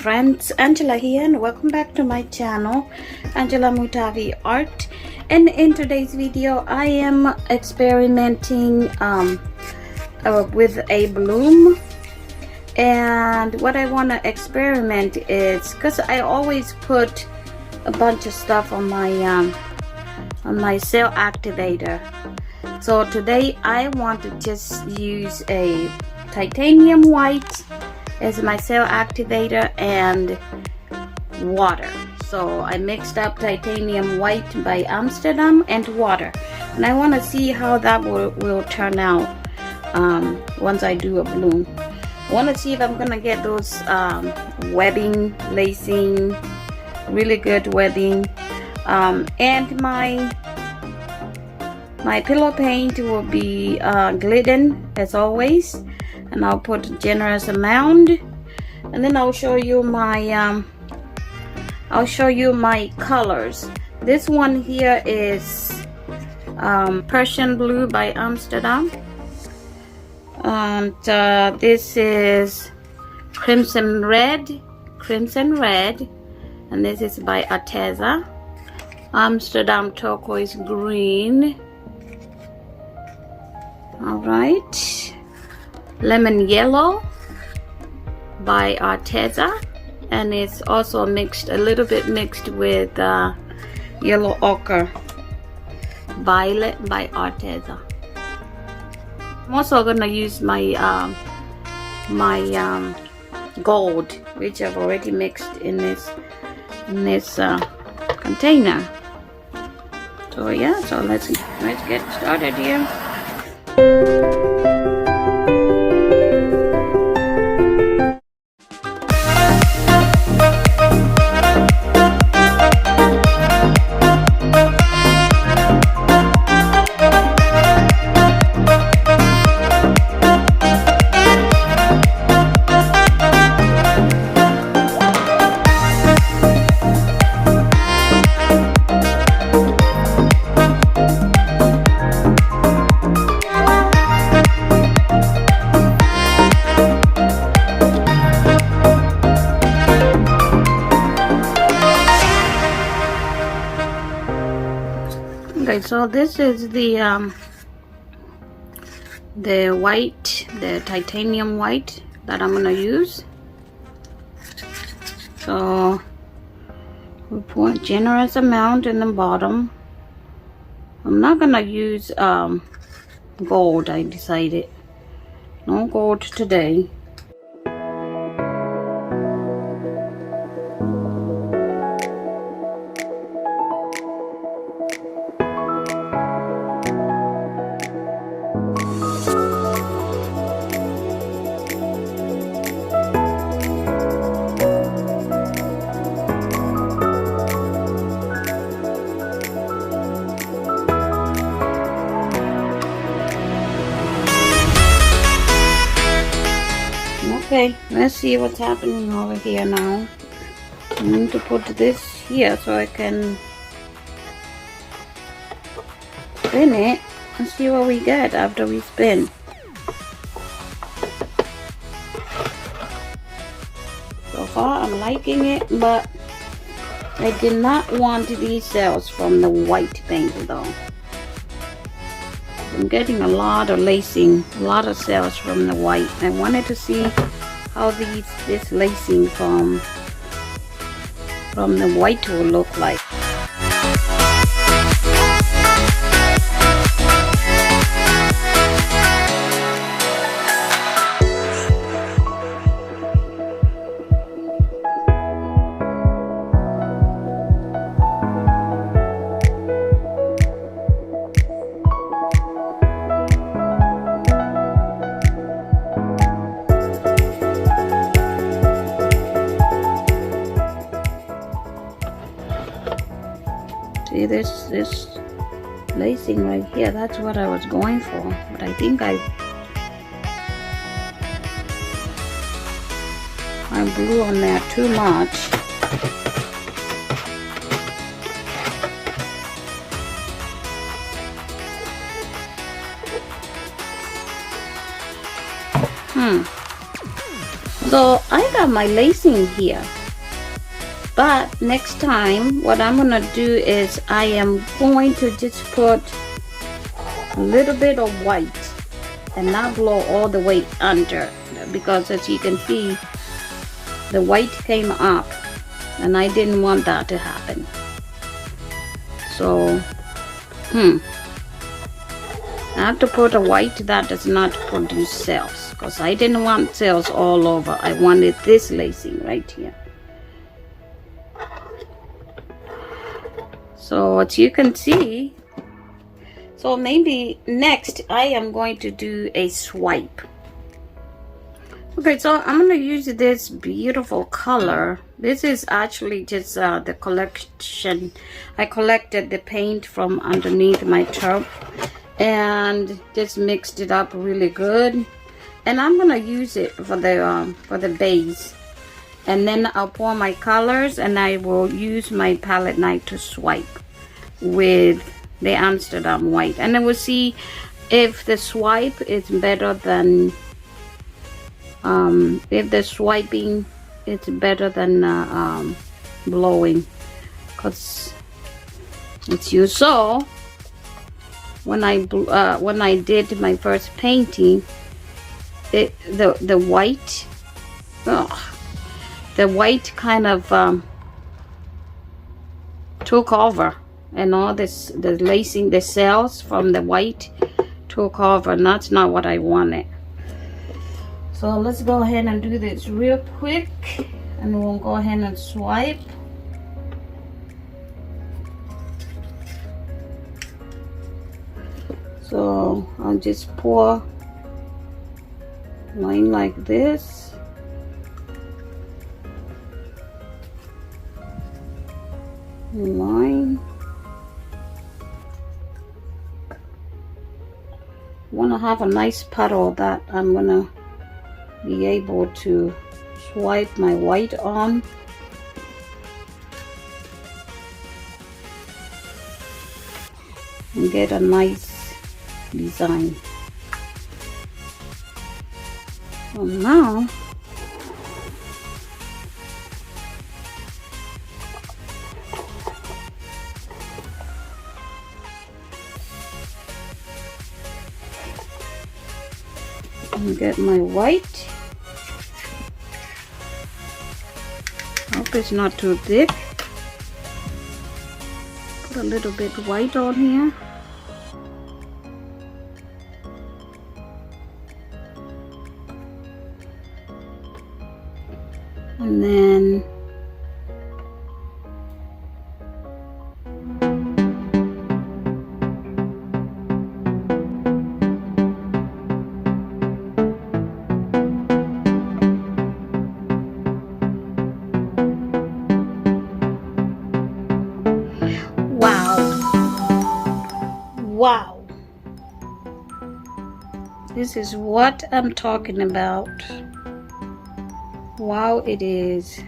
friends, Angela here, and welcome back to my channel, Angela Mutavi Art. And in today's video I am experimenting with a bloom. And what I want to experiment is, because I always put a bunch of stuff on my CELL activator, so today I want to just use a titanium white as my CELL activator and water. So I mixed up titanium white by Amsterdam and water, and I want to see how that will turn out once I do a bloom. I want to see if I'm gonna get those webbing, lacing, really good webbing, and my pillow paint will be glidden as always, and I'll put a generous amount, and then I'll show you my colors. This one here is Persian blue by Amsterdam, and this is crimson red, and this is by Arteza. Amsterdam turquoise green. All right, lemon yellow by Arteza, and it's also mixed a little bit mixed with yellow ochre, violet by Arteza. I'm also gonna use my gold, which I've already mixed in this container. So yeah, so let's get started here. Okay, so this is the white, the titanium white that I'm gonna use. So we put a generous amount in the bottom. I'm not gonna use gold. I decided no gold today. Okay, let's see what's happening over here now. I need to put this here so I can spin it and see what we get after we spin. So far I'm liking it, but I did not want these cells from the white paint though. I'm getting a lot of lacing, a lot of cells from the white. I wanted to see how this lacing from the white will look like. See this lacing right here, that's what I was going for, but I think I blew on there too much. So I got my lacing here, but next time what I'm gonna do is I am going to just put a little bit of white and not blow all the way under, because as you can see the white came up and I didn't want that to happen. So I have to put a white that does not produce cells, because I didn't want cells all over. I wanted this lacing right here. So as you can see, so maybe next I am going to do a swipe. Okay, so I'm going to use this beautiful color. This is actually just the collection. I collected the paint from underneath my tub and just mixed it up really good. And I'm going to use it for the base. And then I'll pour my colors, and I will use my palette knife to swipe with the Amsterdam White, and then we'll see if the swipe is better than if the swiping is better than blowing, because it's you saw when I did my first painting, the white kind of took over. And all this, the lacing, the cells from the white took over, and that's not what I wanted. So let's go ahead and do this real quick, and we'll go ahead and swipe. So I'll just pour line like this. Line. Want to have a nice puddle that I'm gonna be able to swipe my white on. And get a nice design. So now and get my white. Hope it's not too thick. Put a little bit white on here. And then wow, this is what I'm talking about. Wow, it is.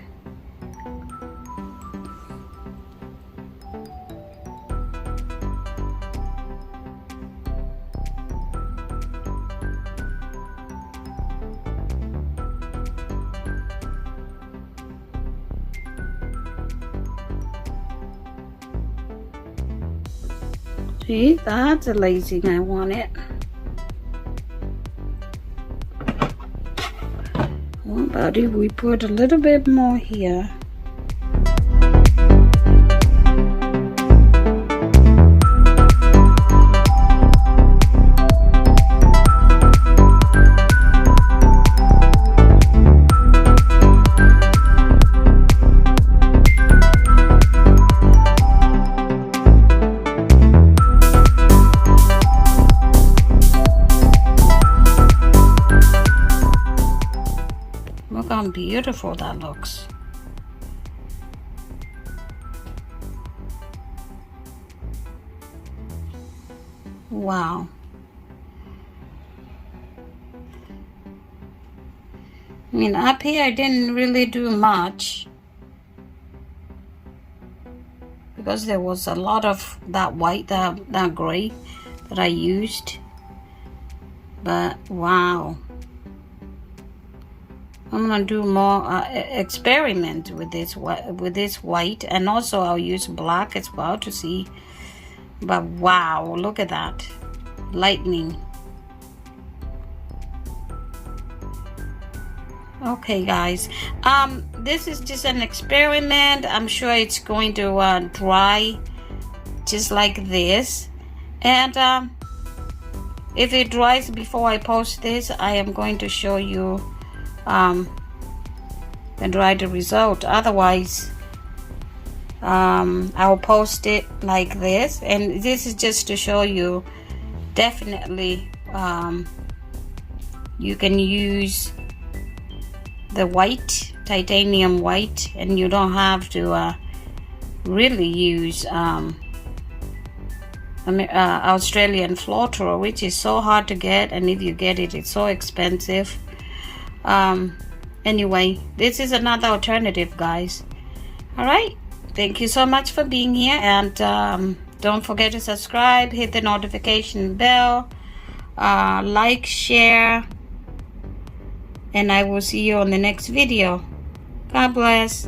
See, that's the lacing I wanted. What about if we put a little bit more here? Look how beautiful that looks. Wow. I mean, up here I didn't really do much because there was a lot of that white, that gray that I used. But wow. I'm gonna do more experiment with this white, and also I'll use black as well to see. But wow, look at that lightning. Okay guys, this is just an experiment. I'm sure it's going to dry just like this, and if it dries before I post this, I am going to show you the dried result. Otherwise I'll post it like this, and this is just to show you definitely you can use the white, titanium white, and you don't have to really use Australian Floetrol, which is so hard to get, and if you get it, it's so expensive. Anyway, this is another alternative, guys. All right, thank you so much for being here, and don't forget to subscribe, hit the notification bell, like, share, and I will see you on the next video. God bless.